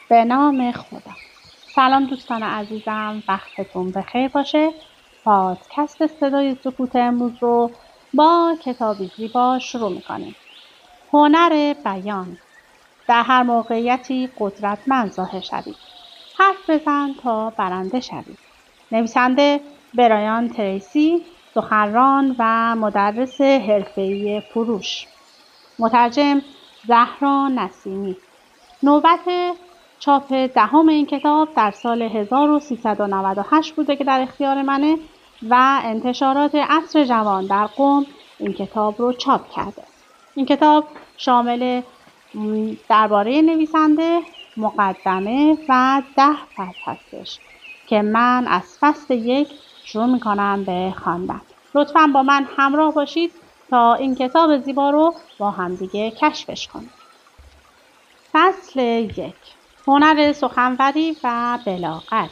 به نام خدا. سلام دوستان عزیزم، وقتتون بخیر باشه. پادکست صدای سکوت امروز رو با کتابی زیبا شروع میکنیم. هنر بیان. در هر موقعیتی قدرتمند ظاهر شوید. حرف بزن تا برنده شوید. نویسنده برایان تریسی، سخنران و مدرس حرفه‌ای فروش. مترجم زهرا نسیمی. نوبت چاپ دهم این کتاب در سال 1398 بوده که در اختیار منه و انتشارات عصر جوان در قم این کتاب رو چاپ کرده. این کتاب شامل درباره نویسنده، مقدمه و 10 فصل هستش که من از فصل 1 شروع میکنم به خواندن. لطفاً با من همراه باشید تا این کتاب زیبا رو با همدیگه کشفش کنیم. فصل 1. هنر سخنوری و بلاغت.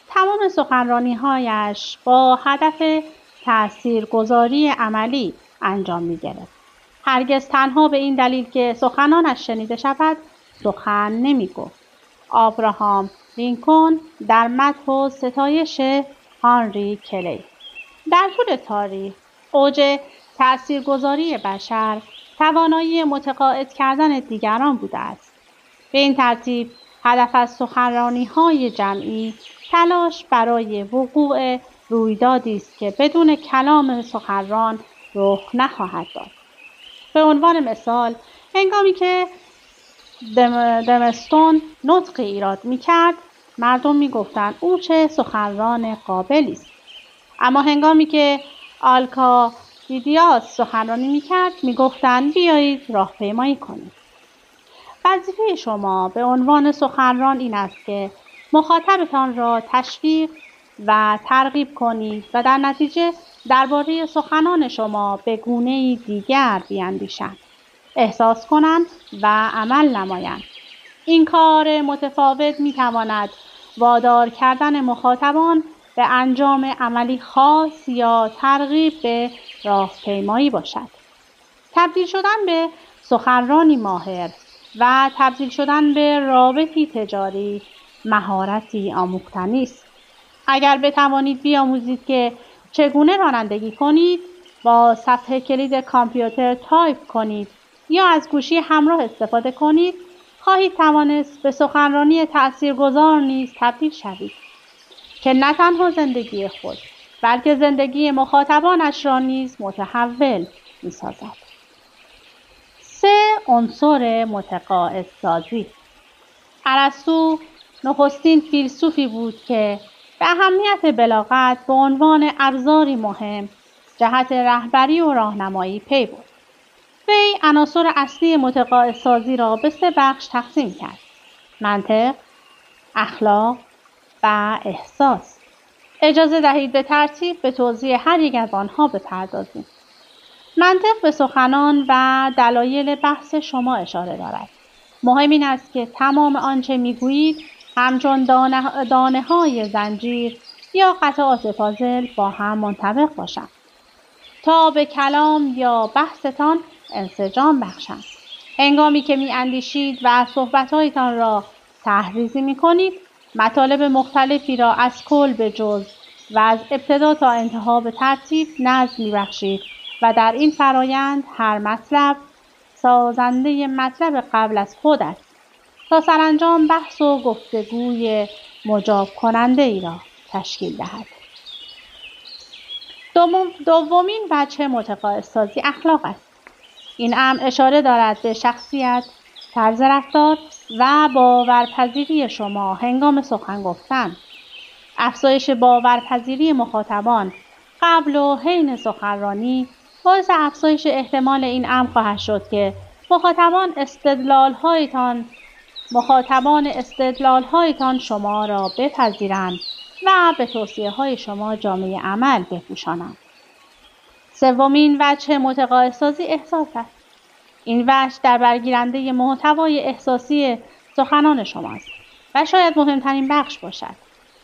تمام سخنرانی‌هایش با هدف تاثیرگذاری عملی انجام می‌گرفت. هرگز تنها به این دلیل که سخنانش شنیده شود سخن نمی‌گفت. آبراهام لینکلن در مدح و ستایش هانری کلی. در طول تاریخ اوج تاثیرگذاری بشر توانایی متقاعد کردن دیگران بوده است. به این ترتیب هدف از سخنرانی‌های جمعی تلاش برای وقوع رویدادی است که بدون کلام سخنران رخ نخواهد داد. به عنوان مثال، هنگامی که دمستون نطقی ایراد می‌کرد، مردم می‌گفتند او چه سخنران قابلی است. اما هنگامی که آلکاویدیاس سخنرانی می‌کرد، می‌گفتند بیایید راهپیمایی کنیم. وظیفه شما به عنوان سخنران این است که مخاطبتان را تشویق و ترغیب کنید و در نتیجه درباره سخنان شما به گونه‌ای دیگر بیاندیشند، احساس کنند و عمل نمایند. این کار متفاوت می‌تواند وادار کردن مخاطبان به انجام عملی خاص یا ترغیب به راهپیمایی باشد. تبدیل شدن به سخنرانی ماهر و تبدیل شدن به رابطی تجاری مهارتی آموختنی است. اگر بتوانید بیاموزید که چگونه رانندگی کنید، با صفحه کلید کامپیوتر تایپ کنید یا از گوشی همراه استفاده کنید، خواهید توانست به سخنرانی تأثیرگذار نیز تبدیل شوید که نه تنها زندگی خود بلکه زندگی مخاطبانش را نیز متحول می‌سازد. 3 عنصر متقاعد سازی. ارسطو نخستین فیلسوفی بود که به اهمیت بلاغت به عنوان ابزاری مهم جهت رهبری و راهنمایی پی برد. وی عناصر اصلی متقاعد سازی را به 3 بخش تقسیم کرد: منطق، اخلاق و احساس. اجازه دهید به ترتیب به توضیح هر یک از آنها بپردازیم. منطق به سخنان و دلایل بحث شما اشاره دارد. مهم این است که تمام آنچه میگویید همچون دانه‌های زنجیر یا قطعات پازل با هم منطبق باشند تا به کلام یا بحثتان انسجام بخشند. هنگامی که می‌اندیشید و صحبت‌هایتان را تحریزی می‌کنید، مطالب مختلفی را از کل به جز و از ابتدا تا انتها به ترتیب نظم می‌بخشید و در این فرایند هر مطلب سازنده مطلب قبل از خود است تا سرانجام بحث و گفتگوی مجاب کننده ای را تشکیل دهد. دومین وجه متقاعد سازی اخلاق است. این امر اشاره دارد به شخصیت، طرز رفتار و باورپذیری شما هنگام سخن گفتن. افزایش باورپذیری مخاطبان قبل و حین سخنرانی باعث افزایش احتمال این امر خواهد شد که مخاطبان استدلال‌هایتان شما را بپذیرند و به توصیه‌های شما جامه عمل بپوشانند. سومین وجه متقاعدسازی احساس است. این وجه در برگیرنده محتوای احساسی سخنان شماست و شاید مهمترین بخش باشد.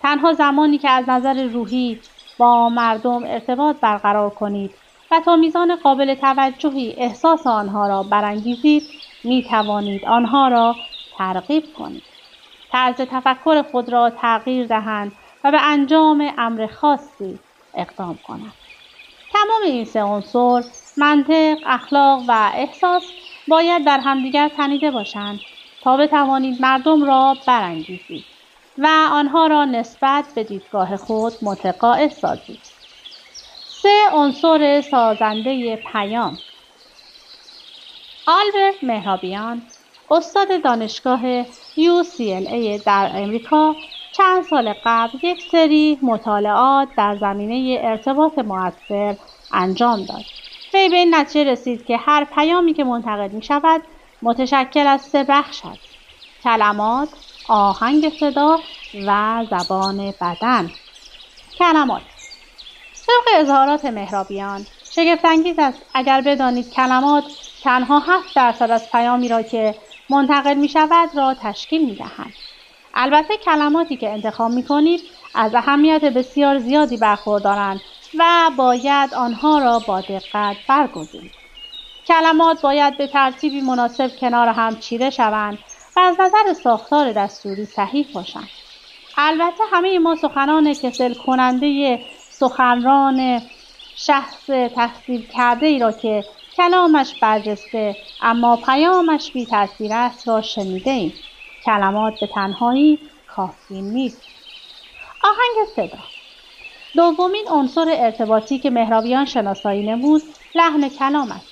تنها زمانی که از نظر روحی با مردم ارتباط برقرار کنید و تا میزان قابل توجهی احساس آنها را برانگیزید، می توانید آنها را ترغیب کنید. طرز تفکر خود را تغییر دهند و به انجام امر خاصی اقدام کنند. تمام این سه عنصر، منطق، اخلاق و احساس، باید در همدیگر تنیده باشند تا بتوانید مردم را برانگیزید و آنها را نسبت به دیدگاه خود متقاعد سازید. سه عنصر سازنده پیام. آلبرت مهرابیان، استاد دانشگاه UCLA در امریکا، چند سال قبل یک سری مطالعات در زمینه ارتباط مؤثر انجام داد. وی به این نتیجه رسید که هر پیامی که منتقل می شود متشکل از سه بخش است: کلمات، آهنگ صدا و زبان بدن. کلمات. طبق اظهارات مهرابیان، شگفت‌انگیز است اگر بدانید کلمات تنها 7% از پیامی را که منتقل می شود را تشکیل می دهند. البته کلماتی که انتخاب می کنید از اهمیت بسیار زیادی برخوردارند و باید آنها را با دقت برگزینید. کلمات باید به ترتیبی مناسب کنار هم چیده شوند و از نظر ساختار دستوری صحیح باشند. البته همه ما سخنان کسل کننده سخنران شخص تحصیل کرده ای را که کلامش برجسته اما پیامش بی تأثیر است را شنیده ایم. کلمات به تنهایی کافی نیست. آهنگ صدا. دومین عنصر ارتباطی که مهرابیان شناسایی نمود، لحن کلام است.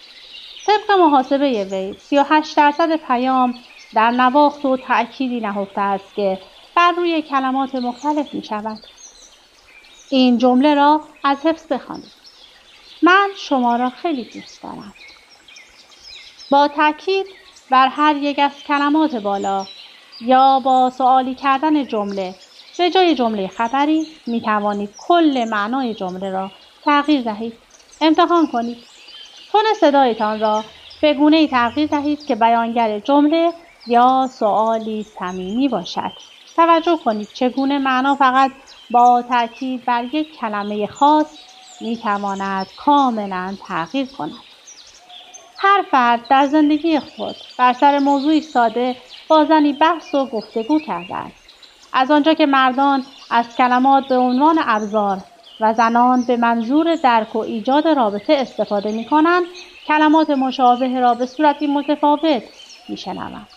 طبق محاسبه وی، 38% پیام در نواخت و تأکیدی نهفته است که بر روی کلمات مختلف می شود. این جمله را از حفظ بخوانید: من شما را خیلی دوست دارم. با تأکید بر هر یک از کلمات بالا یا با سوالی کردن جمله به جای جمله خبری می توانید کل معنای جمله را تغییر دهید. امتحان کنید. تون صدایتان را به گونه‌ای تغییر دهید که بیانگر جمله یا سوالی صمیمی باشد. توجه کنید چگونه معنا فقط با تأکید بر یک کلمه خاص می تواند کاملا تغییر کند. هر فرد در زندگی خود بر سر موضوعی ساده با زنی بحث و گفتگو کرده است. از آنجا که مردان از کلمات به عنوان ابزار و زنان به منظور درک و ایجاد رابطه استفاده می کنند، کلمات مشابه را به صورتی متفاوت می شنوند.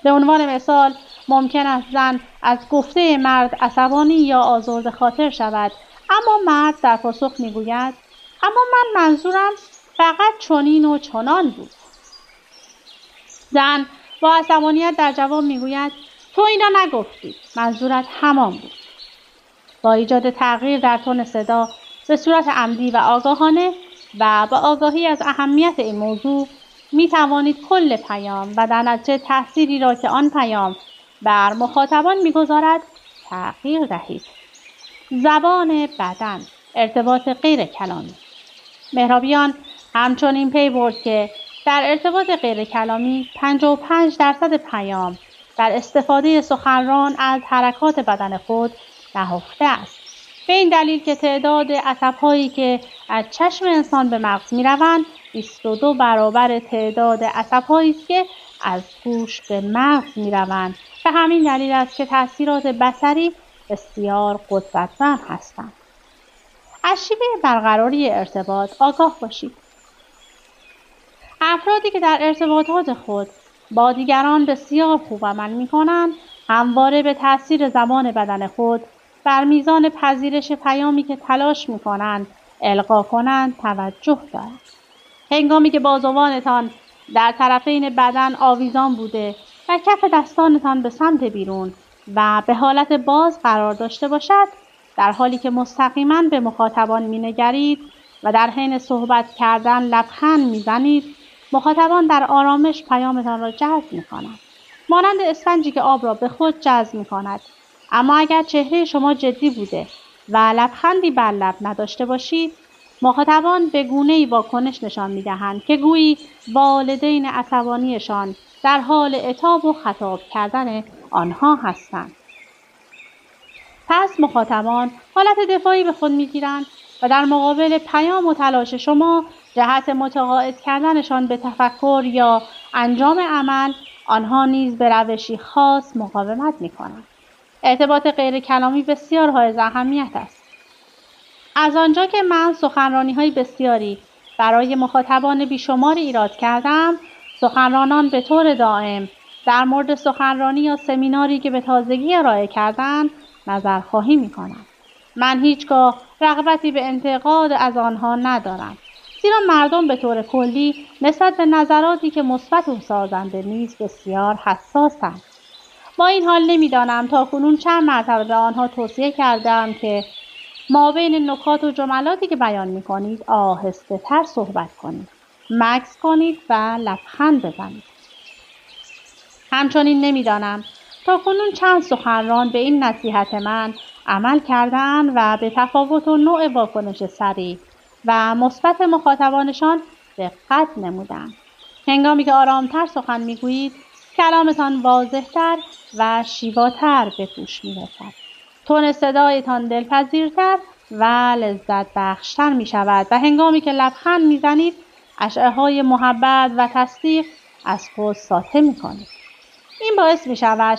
به عنوان مثال، ممکن است زن از گفته مرد عصبانی یا آزرده خاطر شود، اما مرد در پاسخ می گوید: اما من منظورم فقط چنین و چنان بود. زن با عصبانیت در جواب می گوید: تو اینا نگفتی، منظورت همان بود. با ایجاد تغییر در تون صدا به صورت عمدی و آگاهانه و با آگاهی از اهمیت این موضوع می توانید کل پیام و در نتیجه تأثیری را که آن پیام بر مخاطبان می گذارد تغییر دهید. زبان بدن، ارتباط غیر کلامی. مهرابیان همچنین پی برد که در ارتباط غیر کلامی 55% پیام در استفاده سخنران از حرکات بدن خود نهفته است. به این دلیل که تعداد عصب‌هایی که از چشم انسان به مغز می‌روند 22 برابر تعداد عصب‌هایی است که از گوش به مغز می‌روند. به همین دلیل است که تأثیرات بصری بسیار قدرتمند هستند. از شیوه برقراری ارتباط آگاه باشید. افرادی که در ارتباطات خود با دیگران بسیار خوب عمل می‌کنند، همواره به تأثیر زبان بدن خود بر میزان پذیرش پیامی که تلاش می‌کنند القا کنند توجه دارند. هنگامی که بازوانتان در طرفین بدن آویزان بوده و کف دستانتان به سمت بیرون و به حالت باز قرار داشته باشد، در حالی که مستقیما به مخاطبان می‌نگرید و در حین صحبت کردن لبخند می‌زنید، مخاطبان در آرامش پیامتان را جذب می‌کنند، مانند اسفنجی که آب را به خود جذب می‌کند. اما اگر چهره شما جدی بوده و لبخندی بر لب نداشته باشید، مخاطبان به گونه‌ای واکنش نشان می‌دهند که گویی والدین عصبانیشان در حال عتاب و خطاب کردن آنها هستند. پس مخاطبان حالت دفاعی به خود می‌گیرند و در مقابل پیام و تلاش شما جهت متقاعد کردنشان به تفکر یا انجام عمل، آنها نیز به روشی خاص مقاومت می‌کنند. ارتباط غیر کلامی بسیار حائز اهمیت است. از آنجا که من سخنرانی‌های بسیاری برای مخاطبان بیشماری ایراد کردم، سخنرانان به طور دائم در مورد سخنرانی یا سمیناری که به تازگی ارائه کردند نظرخواهی می‌کنند. من هیچگاه رغبتی به انتقاد از آنها ندارم، زیرا مردم به طور کلی نسبت به نظراتی که مثبت و سازنده نیست بسیار حساسند. با این حال نمی‌دانم تاکنون چند مرتبه به آنها توصیه کرده‌ام که مابین نکات و جملاتی که بیان می‌کنید آهسته‌تر صحبت کنید، مکث کنید و لبخند بزنید. همچنین نمی‌دانم تاکنون چند سخنران به این نصیحت من عمل کردند و به تفاوت و نوع واکنش سریع و مثبت مخاطبانشان دقت نمودند. هنگامی که آرامتر سخن می‌گویید، کلامتان واضح‌تر و شیواتر به گوش می‌رسد. تون صدایتان دلپذیرتر و لذت بخشتر می‌شود و هنگامی که لبخند می‌زنید، اشعه‌های محبت و تصدیق از خود ساطع می‌کنید. این باعث می‌شود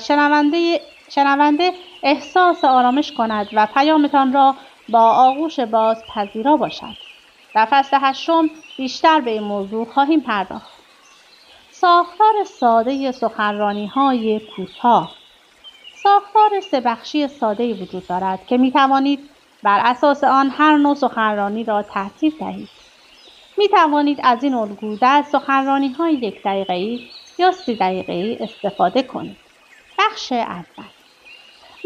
شنونده احساس آرامش کند و پیامتان را با آغوش باز پذیرا باشد. در فصل 8 بیشتر به این موضوع خواهیم پرداخت. ساختار ساده سخنرانی‌های کوتاه. ساختار سه‌بخشی ساده‌ای وجود دارد که می‌توانید بر اساس آن هر نوع سخنرانی را ترتیب دهید. می‌توانید از این الگو در سخنرانی‌های 1 دقیقه‌ای یا 30 دقیقه‌ای استفاده کنید.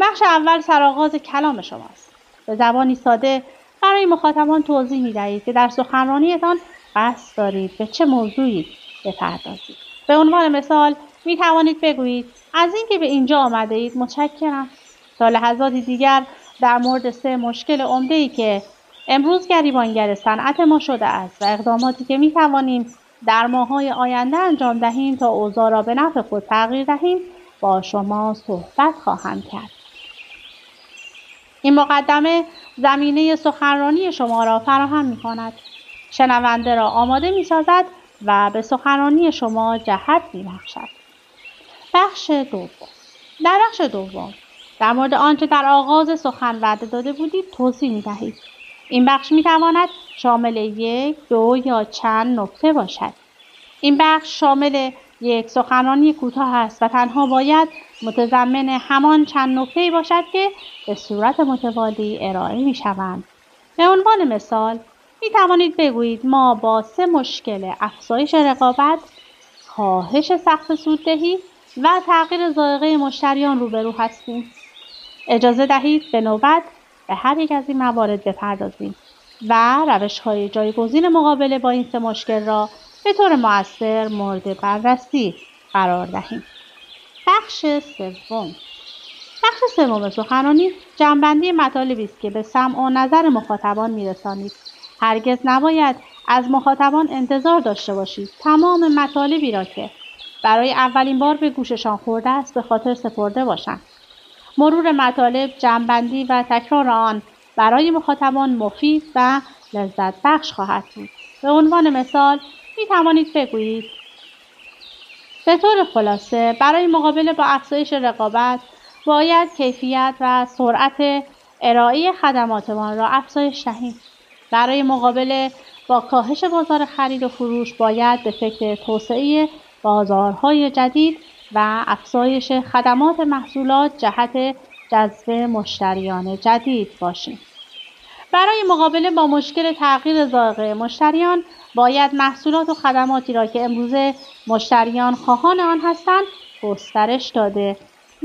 بخش اول سرآغاز کلام شماست. به زبانی ساده برای مخاطبان توضیح می‌دهید که در سخنرانیتان قصد دارید به چه موضوعی بپردازید. به عنوان مثال می‌توانید بگویید از اینکه به اینجا آمده‌اید متشکرم. تا لحظاتی دیگر در مورد 3 مشکل عمده‌ای که امروز گریبانگر صنعت ما شده است و اقداماتی که می‌توانیم در ماه‌های آینده انجام دهیم تا اوضاع را به نفع خود تغییر دهیم با شما صحبت خواهم کرد. این مقدمه زمینه سخنرانی شما را فراهم می‌کند، شنونده را آماده می‌سازد و به سخنرانی شما جهت می‌بخشد. بخش دوم. در بخش دوم در مورد آنچه در آغاز سخن وعده داده بودید توضیح می‌دهید. این بخش می‌تواند شامل 1، 2 یا چند نکته باشد. این بخش شامل یک سخنرانی کوتاه است و تنها باید متضمن همان چند نکته‌ای باشد که به صورت متوالی ارائه می‌شوند. به عنوان مثال می‌توانید بگویید ما با 3 مشکل افزایش رقابت، کاهش سقف سوددهی و تغییر ذائقه مشتریان روبرو هستیم. اجازه دهید به نوبت به هر یک از این موارد بپردازیم و روش‌های جایگزین مقابله با این 3 مشکل را به طور مؤثر مورد بررسی قرار دهیم. بخش سوم سخنرانی جمع‌بندی مطالبی است که به سمع و نظر مخاطبان می‌رسانید. هرگز نباید از مخاطبان انتظار داشته باشید تمام مطالبی را که برای اولین بار به گوششان خورده است به خاطر سپرده باشند. مرور مطالب، جمع‌بندی و تکرار آن برای مخاطبان مفید و لذت بخش خواهد بود. به عنوان مثال می توانید بگویید به طور خلاصه برای مقابله با افزایش رقابت باید کیفیت و سرعت ارائه خدماتمان را افزایش دهیم. برای مقابله با کاهش بازار خرید و فروش باید به فکر توسعه بازارهای جدید و افزایش خدمات محصولات جهت جذب مشتریان جدید باشیم. برای مقابله با مشکل تغییر ذائقه مشتریان باید محصولات و خدماتی را که امروزه مشتریان خواهان آن هستند گسترش داده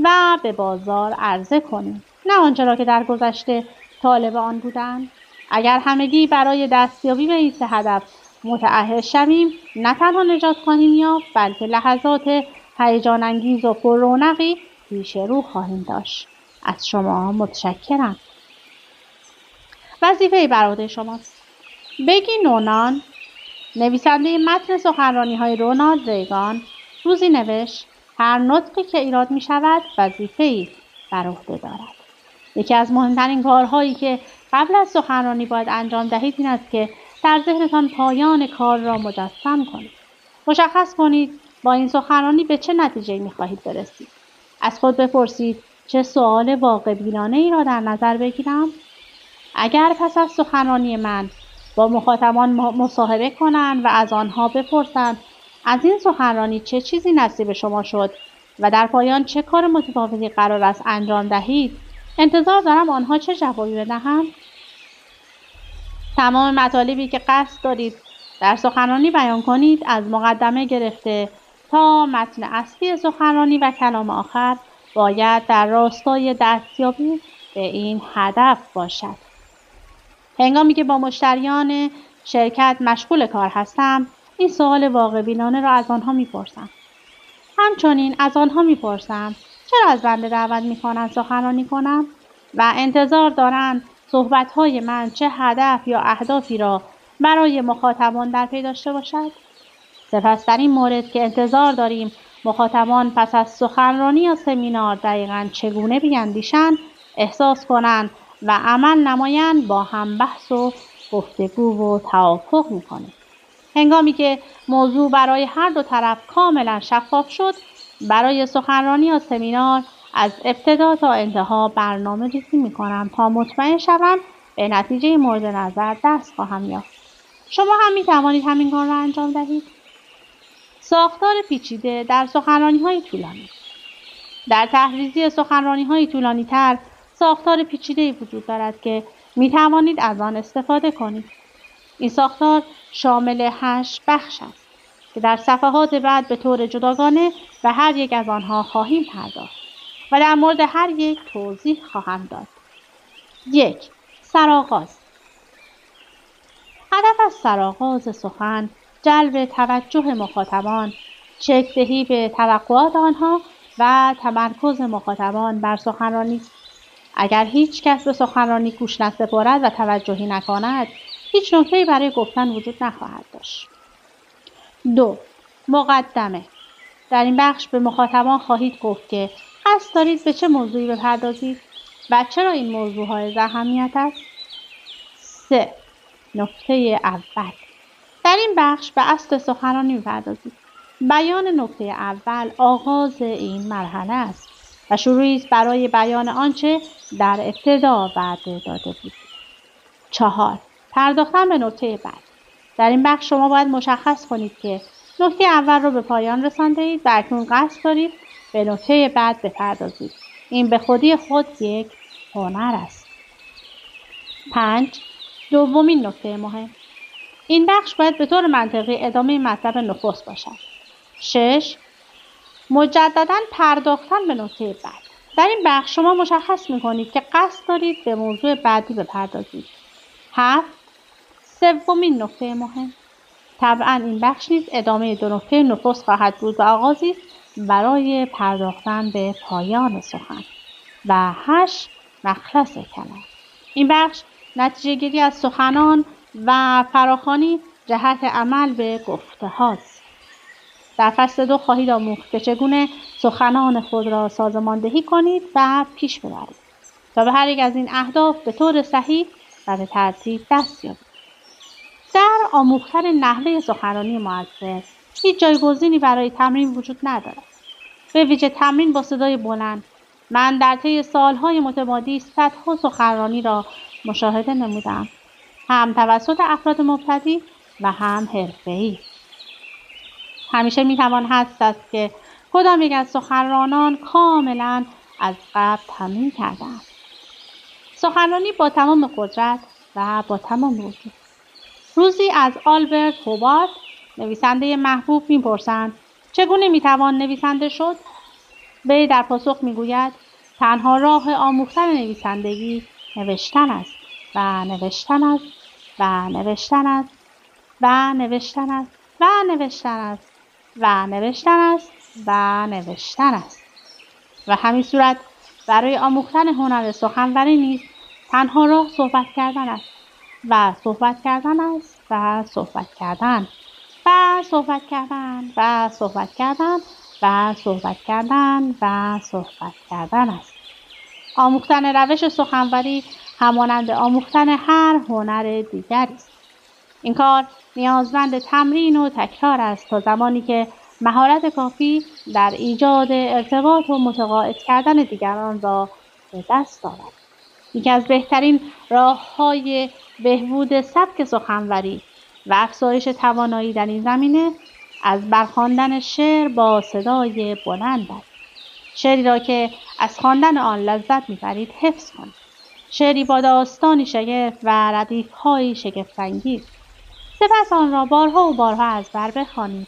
و به بازار عرضه کنیم، نه آنچه را که در گذشته طالب آن بودند. اگر همگی برای دستیابی به این 3 هدف متعهد شویم، نه تنها نجات خواهیم یافت بلکه لحظات هیجان انگیز و پر رونقی پیش رو خواهیم داشت. از شما متشکرم. وظیفه بر عهده شماست. بگی نونان، نویسنده متن سخنرانی‌های رونالد ریگان، روزی نوشت هر نطقی که ایراد می‌شود وظیفه‌ای بر عهده دارد. یکی از مهمترین کارهایی که قبل از سخنرانی باید انجام دهید این است که در ذهنتان پایان کار را مجسم کنید. مشخص کنید با این سخنرانی به چه نتیجه‌ای می‌خواهید برسید؟ از خود بپرسید چه سؤال واقع بینانه ای را در نظر بگیرم؟ اگر پس از سخنرانی من با مخاطبان مصاحبه کنند و از آنها بپرسند از این سخنرانی چه چیزی نصیب شما شد و در پایان چه کار متفاوتی قرار است انجام دهید، انتظار دارم آنها چه جوابی بدهند. تمام مطالبی که قصد دارید در سخنرانی بیان کنید، از مقدمه گرفته تا متن اصلی سخنرانی و کلام آخر، باید در راستای دستیابی به این هدف باشد. هنگامی که با مشتریان شرکت مشغول کار هستم، این سوال واقع بینانه را از آنها میپرسم. همچنین از آنها میپرسم چرا از بنده دعوت میکنند سخنرانی کنم و انتظار دارند صحبتهای من چه هدف یا اهدافی را برای مخاطبان در پی داشته باشد. سپس در این مورد که انتظار داریم مخاطبان پس از سخنرانی یا سمینار دقیقاً چگونه بیاندیشند، احساس کنند و عمل نمایند، با هم بحث و گفتگو و توافق میکنیم. هنگامی که موضوع برای هر دو طرف کاملا شفاف شد، برای سخنرانی یا سمینار از ابتدا تا انتها برنامه ریزی میکنم تا مطمئن شوم به نتیجه مورد نظر دست خواهم یافت. شما هم میتوانید همین کار را انجام دهید. ساختار پیچیده در سخنرانی‌های طولانی. در تحریزی سخنرانی‌های طولانی‌تر ساختار پیچیده‌ای وجود دارد که می‌توانید از آن استفاده کنید. این ساختار شامل 8 بخش است که در صفحات بعد به طور جداگانه و هر یک از آنها خواهیم پرداخت و در مورد هر یک توضیح خواهم داد. 1. سرآغاز. هدف از سرآغاز سخن جلب توجه مخاطبان، شکل‌دهی به توقعات آنها و تمرکز مخاطبان بر سخنرانی است. اگر هیچ کس به سخنرانی گوش نسپارد و توجهی نکند، هیچ نکته‌ای برای گفتن وجود نخواهد داشت. 2. مقدمه. در این بخش به مخاطبان خواهید گفت که قصد دارید به چه موضوعی بپردازید و چرا این موضوع های اهمیت است. 3. نکته اول. در این بخش به اصل سخنرانی می‌پردازید. بیان نکته اول آغاز این مرحله است و شروعی است برای بیان آنچه در ابتدا وعده داده بود. 4. پرداختن به نکته بعد. در این بخش شما باید مشخص کنید که نکته اول را به پایان رسانده‌اید و اکنون قصد دارید به نکته بعد بپردازید. این به خودی خود یک هنر است. 5. دومین نکته مهم. این بخش باید به طور منطقی ادامه مطلب نخست باشد. 6. مجدداً پرداختن به نکته بعد. در این بخش شما مشخص می‌کنید که قصد دارید به موضوع بعدی بپردازید. 7. سومین نکته مهم. طبعاً این بخش نیز ادامه دو نکته نخست خواهد بود و آغازی برای پرداختن به پایان سخن. و 8. مخلص کلام. این بخش نتیجه گیری از سخنان و فراخوانی جهت عمل به گفته هاست. در فصل 2 خواهید آموخت که چگونه سخنان خود را سازماندهی کنید و پیش ببرید تا به هر یک از این اهداف به طور صحیح و به ترتیب دست یابید. در آموختن نحوه سخنرانی مؤثر هیچ جایگزینی برای تمرین وجود ندارد. به ویژه تمرین با صدای بلند. من در طی سالهای متمادی صدها سخنرانی را مشاهده نمودم، هم توسط افراد مبتدی و هم حرفه‌ای. همیشه میتوان حدس است که کدام یک از سخنرانان کاملا از قبل تمرین کرده‌اند. سخنرانی با تمام قدرت و با تمام وجود. روزی از آلبرت هوبارد، نویسنده محبوب، میپرسند چگونه میتوان نویسنده شد؟ وی در پاسخ میگوید تنها راه آموختن نویسندگی نوشتن است و نوشتن است و نوشتن است و نوشتن است و نوشتن است و نوشتن است و نوشتن است. و همین صورت برای آموختن هنر سخنوری نیز تنها راه صحبت کردن است و صحبت کردن است و صحبت کردن و صحبت کردن و صحبت کردن و صحبت کردن و صحبت کردن است. آموختن روش سخنوری همانند آموختن هر هنر دیگری است. این کار نیازمند تمرین و تکرار است تا زمانی که مهارت کافی در ایجاد ارتباط و متقاعد کردن دیگران را به دست آورد. یکی از بهترین راه‌های بهبود سبک سخنوری و افزایش توانایی در این زمینه از برخواندن شعر با صدای بلند است. شعری را که از خواندن آن لذت می‌برید حفظ کنید. شعری با داستانی شگرف و ردیف‌هایی شگفت‌انگیز. سپس آن را بارها و بارها از بر بخوانید.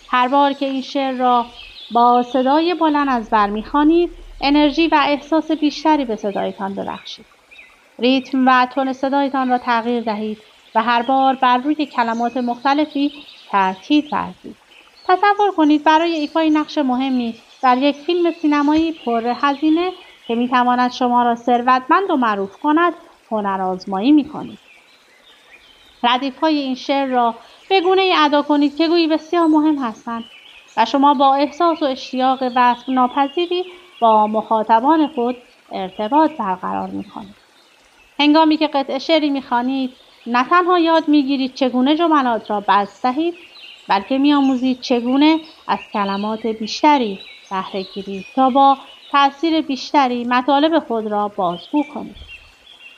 هر بار که این شعر را با صدای بلند از بر می‌خوانید، انرژی و احساس بیشتری به صدایتان ببخشید. ریتم و تون صدایتان را تغییر دهید و هر بار بر روی کلمات مختلفی تأکید ورزید. تصور کنید برای ایفای نقش مهمی در یک فیلم سینمایی پرهزینه که می‌تواند شما را ثروتمند و معروف کند، هنرآزمایی می‌کنید. ردیف‌های این شعر را به گونه‌ای ادا کنید که گویی بسیار مهم هستند و شما با احساس و اشتیاق وصف ناپذیری با مخاطبان خود ارتباط برقرار می‌کنید. هنگامی که قطعه شعری می‌خوانید، نه تنها یاد می‌گیرید چگونه جملات را بست دهید، بلکه می‌آموزید چگونه از کلمات بیشتری بهره گیرید تا با تأثیر بیشتری مطالب خود را بازگو کنید.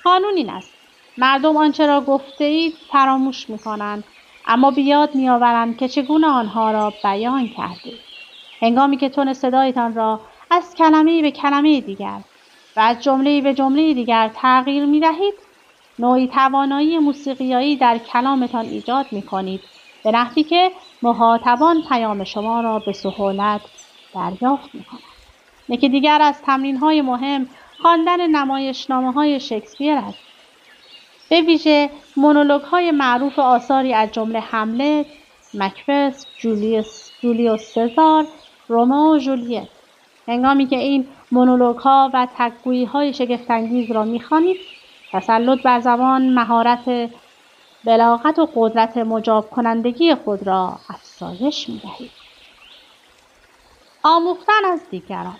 قانون این است: مردم آنچه را گفته اید فراموش می‌کنند، اما به یاد می‌آورند که چگونه آنها را بیان کردید. هنگامی که تون صدایتان را از کلمه‌ای به کلمه دیگر و از جمله‌ای به جمله دیگر تغییر می‌دهید، نوعی توانایی موسیقیایی در کلامتان ایجاد می‌کنید، به نحوی که مخاطبان پیام شما را به سهولت دریافت می‌کنند. یکی دیگر از تمرین‌های مهم خواندن نمایشنامه‌های شکسپیر است. به ویژه مونولوگ‌های معروف آثاری از جمله هملت، مکبث، جولیوس سزار، رومئو و ژولیت. هنگامی که این مونولوگ‌ها و تک‌گویی‌های شگفت‌انگیز را می‌خوانید، تسلط بر زبان، مهارت بلاغت و قدرت مجاب کنندگی خود را افزایش می‌دهید. آموختن از دیگران.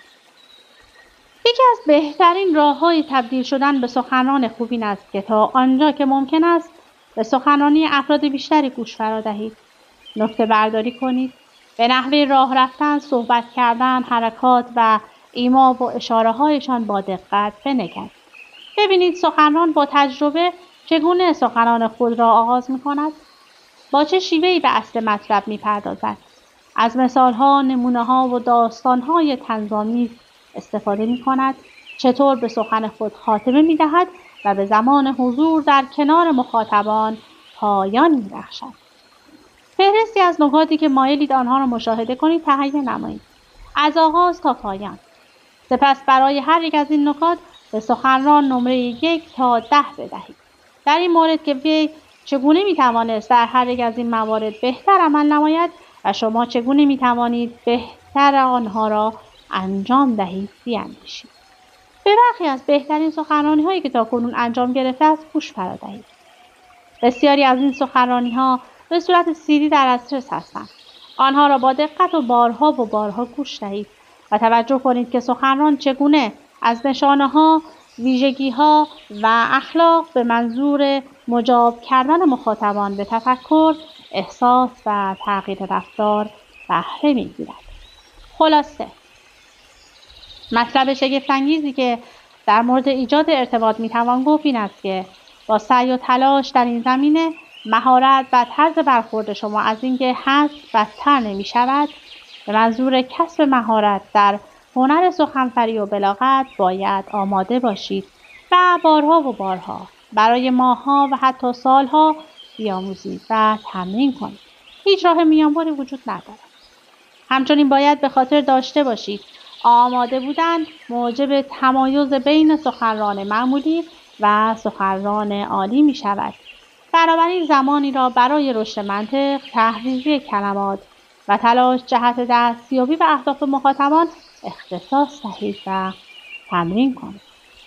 یکی از بهترین راه‌های تبدیل شدن به سخنران خوب این است که تا آنجا که ممکن است به سخنرانی افراد بیشتری گوش فرا دهید. نکته برداری کنید. به نحوه راه رفتن، صحبت کردن، حرکات و ایما و اشاره‌هایشان با دقت بنگرید. ببینید سخنران با تجربه چگونه سخنان خود را آغاز می‌کند، با چه شیوهی به اصل مطلب می‌پردازد، از مثال‌ها، نمونه‌ها و داستان‌های طنزآمیز استفاده می‌کند، چطور به سخن خود خاتمه می‌دهد و به زمان حضور در کنار مخاطبان پایان می‌بخشد. فهرستی از نکاتی که مایلید آنها را مشاهده کنید تهیه نمایید، از آغاز تا پایان. سپس برای هر یک از این نکات به سخنران نمره 1 تا 10 بدهید. در این مورد که وی چگونه می‌توانست در هر یک از این موارد بهتر عمل نماید و شما چگونه می‌توانید بهتر آنها را انجام دهید بیاندیشید. به برخی از بهترین سخنرانی‌هایی که تاکنون انجام گرفته است گوش فرا دهید. بسیاری از این سخنرانی‌ها به صورت CD در دسترس هستند. آنها را با دقت و بارها گوش دهید و توجه کنید که سخنران چگونه از نشانه‌ها، ویژگی‌ها و اخلاق به منظور مجاب کردن مخاطبان به تفکر، احساس و تغییر رفتار بهره می‌گیرد. خلاصه، مطلب شگفت‌انگیزی که در مورد ایجاد ارتباط می‌توان گفت این است که با سعی و تلاش در این زمینه، مهارت و طرز برخورد شما از اینکه هست بدتر نمی‌شود. به منظور کسب مهارت در هنر سخنوری و بلاغت باید آماده باشید و بارها برای ماه‌ها و حتی سال‌ها بیاموزید و تمرین کنید. هیچ راه میانبری وجود ندارد. همچنین باید به خاطر داشته باشید آماده بودن موجب تمایز بین سخنران معمولی و سخنران عالی می شود. بنابراین زمانی را برای رشد منطق، تحریری کلمات و تلاش جهت دستیابی به اهداف مخاطبان اختصاص دهید و تمرین کنید.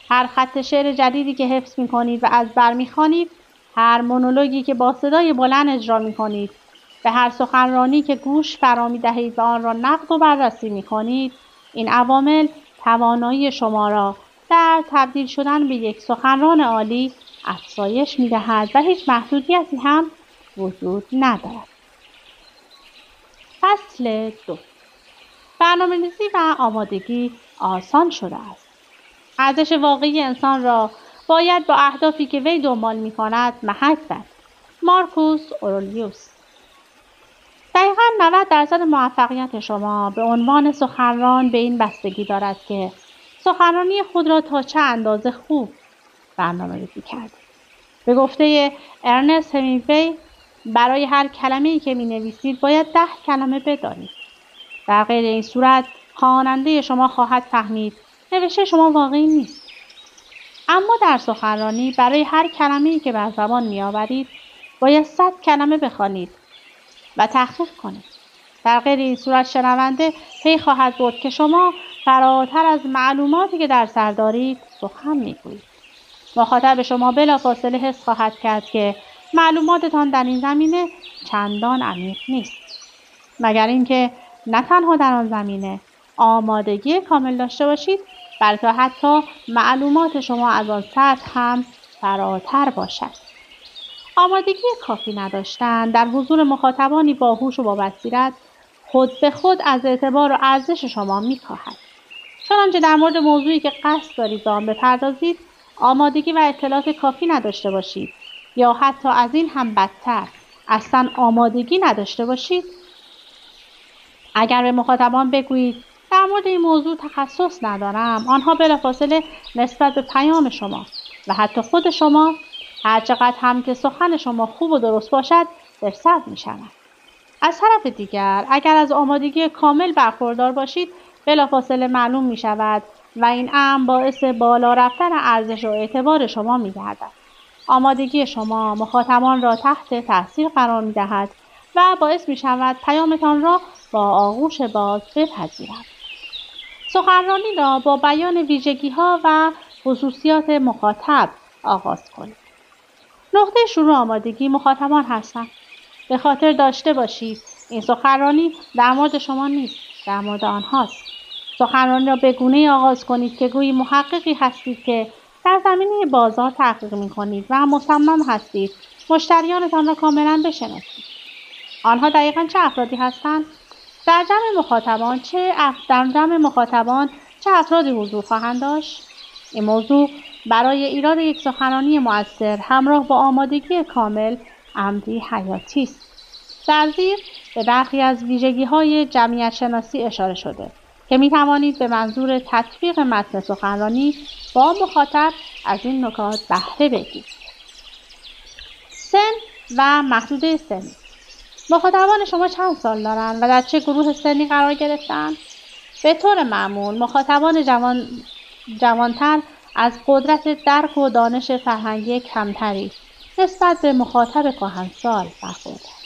هر خط شعر جدیدی که حفظ می کنید و از بر می خوانید، هر مونولوگی که با صدای بلند اجرا می کنید، به هر سخنرانی که گوش فرا می دهید و آن را نقد و بررسی می کنید، این عوامل توانایی شما را در تبدیل شدن به یک سخنران عالی افزایش می دهد و هیچ محدودیتی هم وجود ندارد. فصل 2. برنامه‌ریزی و آمادگی آسان شده است. ارزش واقعی انسان را باید با اهدافی که وی دنبال می‌کند محک زد. مارکوس اورلیوس. دقیقاً 90% موفقیت شما به عنوان سخنران به این بستگی دارد که سخنرانی خود را تا چه اندازه خوب برنامه‌ریزی کردید. به گفته ارنست همینگوی، برای هر کلمه‌ای که می‌نویسید باید 10 کلمه بدانید. در غیر این صورت خواننده شما خواهد فهمید نوشته شما واقعی نیست. اما در سخنرانی برای هر کلمه‌ای که بر زبان می‌آورید باید 100 کلمه بخوانید و تحقیق کنید. در غیر این صورت شنونده پی خواهد برد که شما فراتر از معلوماتی که در سر دارید سخن می‌گویید. مخاطب شما بلافاصله حس خواهد کرد که معلوماتتان در این زمینه چندان عمیق نیست. مگر اینکه نه تنها در آن زمینه آمادگی کامل داشته باشید، بلکه حتی معلومات شما از آن سطح هم فراتر باشد. آمادگی کافی نداشتن در حضور مخاطبانی باهوش و با بصیرت خود به خود از اعتبار و ارزش شما می‌کاهد. چنانچه در مورد موضوعی که قصد دارید به آن بپردازید آمادگی و اطلاعات کافی نداشته باشید یا حتی از این هم بدتر اصلا آمادگی نداشته باشید، اگر به مخاطبان بگویید در مورد این موضوع تخصص ندارم، آنها بلافاصله نسبت به پیام شما و حتی خود شما هر چقدر هم که سخن شما خوب و درست باشد در صد می‌شوند. از طرف دیگر اگر از آمادگی کامل برخوردار باشید بلافاصله معلوم می‌شود و این امر باعث بالا رفتن ارزش و اعتبار شما می‌گردد. آمادگی شما مخاطبان را تحت تاثیر قرار می‌دهد و باعث می‌شود پیامتان را با آغوش باز بپذیرند. سخنرانی را با بیان ویژگی‌ها و خصوصیات مخاطب آغاز کنید. نقطه شروع آمادگی مخاطبان هستند. به خاطر داشته باشید این سخنرانی در مورد شما نیست، در مورد آنهاست. سخنرانی را به گونه‌ای آغاز کنید که گویی محققی هستید که در زمینه بازار تحقیق می‌کنید و مصمم هستید مشتریانتان را کاملاً بشناسید. آنها دقیقاً چه افرادی هستند؟ در جمع مخاطبان چه افرادی حضور خواهند داشت؟ این موضوع برای ایراد یک سخنرانی مؤثر همراه با آمادگی کامل امری حیاتی است. در زیر به برخی از ویژگی‌های جمعیت شناسی اشاره شده که می توانید به منظور تطبیق متن سخنرانی با مخاطب از این نکات بهره بگیرید. سن و محدوده سنی. مخاطبان شما چند سال دارند و در چه گروه سنی قرار گرفتند؟ به طور معمول مخاطبان جوانتر از قدرت درک و دانش فرهنگی کمتری نسبت به مخاطب کهنسال برخوردارند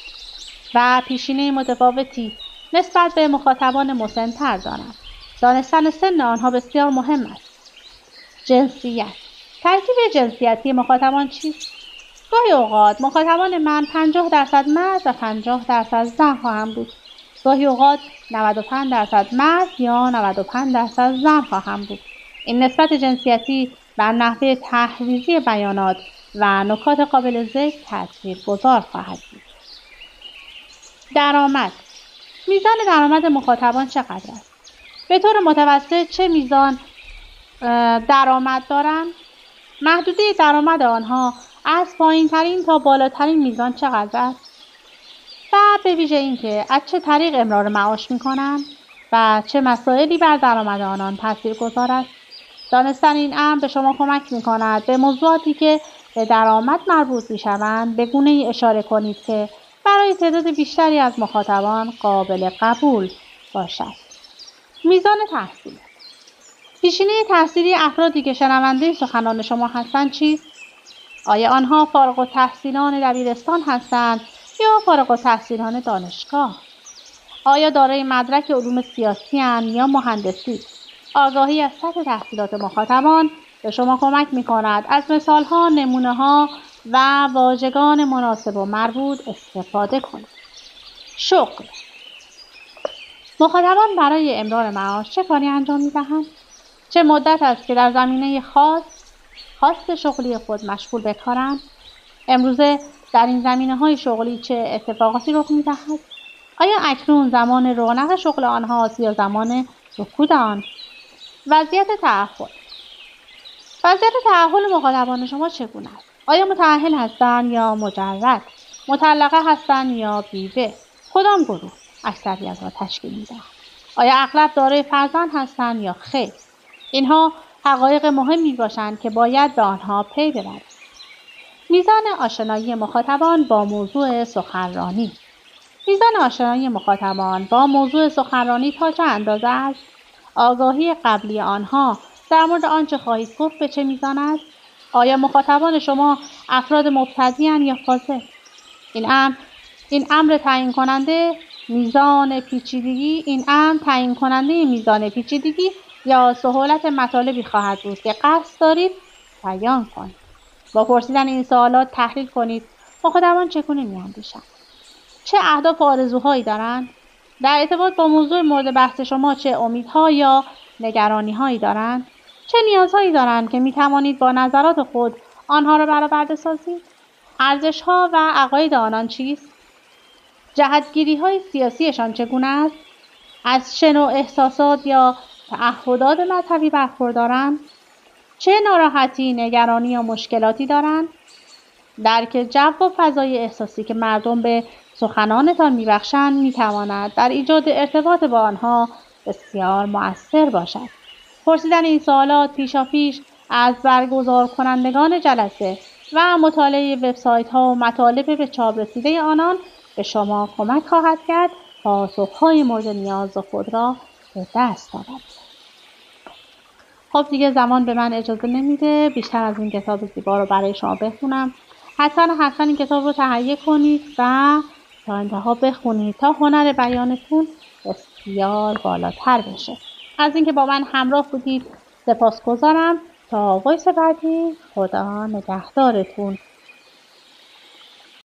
و پیشینه متفاوتی نسبت به مخاطبان مسن‌تر دارند. دانستن سن آنها بسیار مهم است. جنسیت. ترکیب جنسیتی مخاطبان چیست؟ گاهی اوقات مخاطبان من 50% مرد و 50% زن خواهند بود. گاهی اوقات 95% مرد یا 95% زن خواهند بود. این نسبت جنسیتی بر نحوه تحریزی بیانات و نکات قابل ذکر تاثیرگذار خواهد بود. درآمد. میزان درآمد مخاطبان چقدر است؟ به طور متوسط چه میزان درآمد دارند؟ محدوده درآمد آنها از پایین‌ترین تا بالاترین میزان چقدر است؟ و به ویژه اینکه از چه طریق امرار معاش می‌کنند و چه مسائلی بر درآمد آنان تاثیرگذار است. دانستن این امر به شما کمک می‌کند به موضوعاتی که به درآمد مربوط می‌شوند به گونه‌ای اشاره کنید که برای تعداد بیشتری از مخاطبان قابل قبول باشد. میزان تحصیل. پیشینه تحصیلی افرادی که شنونده سخنان شما هستند چیست؟ آیا آنها فارغ التحصیلان دبیرستان هستند یا فارغ التحصیلان دانشگاه؟ آیا دارای مدرک علوم سیاسی اند یا مهندسی؟ آگاهی از سطح تحصیلات مخاطبان به شما کمک می‌کند از مثال‌ها، نمونه‌ها و واژگان مناسب و مربوط استفاده کنید. شغل. مخاطبان برای امرار معاش چه کاری انجام می‌دهند؟ چه مدت است که در زمینه خاص شغلی خود مشغول به کارند؟ امروزه در این زمینه‌های شغلی چه اتفاقاتی رخ می‌دهد؟ آیا اکنون زمان رونق شغل آنهاست یا زمان رکود آن؟ وضعیت تأهل مخاطبان شما چگونه است؟ آیا متأهل هستند یا مجرد؟ مطلقه هستند یا بیوه؟ کدام گروه اکثریت را تشکیل می‌دهند؟ آیا اغلب دارای فرزند هستند یا خیر؟ اینها حقایق مهمی باشند که باید به آنها پی ببرید. میزان آشنایی مخاطبان با موضوع سخنرانی. میزان آشنایی مخاطبان با موضوع سخنرانی تا چه اندازه است؟ آگاهی قبلی آنها در مورد آنچه خواهید گفت به چه میزان است؟ آیا مخاطبان شما افراد مبتدی‌اند یا فاضل؟ این امر تعیین کننده میزان پیچیدگی یا سهولت مطالبی خواهد بود که قصد دارید بیان کنید. با پرسیدن این سوالات تحلیل کنید مخاطبان چگونه می‌اندیشند، چه اهداف و آرزوهایی دارند، در ارتباط با موضوع مورد بحث شما چه امیدها یا نگرانی‌هایی دارند، چه نیازهایی دارند که می‌توانید با نظرات خود آنها را برآورده سازید، ارزش‌ها و عقاید آنان چیست، جهت‌گیری‌های سیاسیشان چگونه است، از چه نوع احساسات یا تعهدات مذهبی برخوردارند، چه ناراحتی، نگرانی یا مشکلاتی دارند. درک جو و فضای احساسی که مردم به سخنانتان میبخشند میتواند در ایجاد ارتباط با آنها بسیار مؤثر باشد. پرسیدن این سوالات پیشاپیش از برگزار کنندگان جلسه و مطالعه وبسایت‌ها و مطالب به چاپ رسیده آنان به شما کمک خواهد کرد پاسخ‌های مورد نیاز خود را به دست آورید. خب دیگه زمان به من اجازه نمیده بیشتر از این کتاب زیبا رو برای شما بخونم. حتما این کتاب رو تهیه کنید و تا انتها بخونید تا هنر بیانتون بسیار بالاتر بشه. از اینکه با من همراه بودید سپاسگزارم. تا وایس بعدی، خدا نگهدارتون.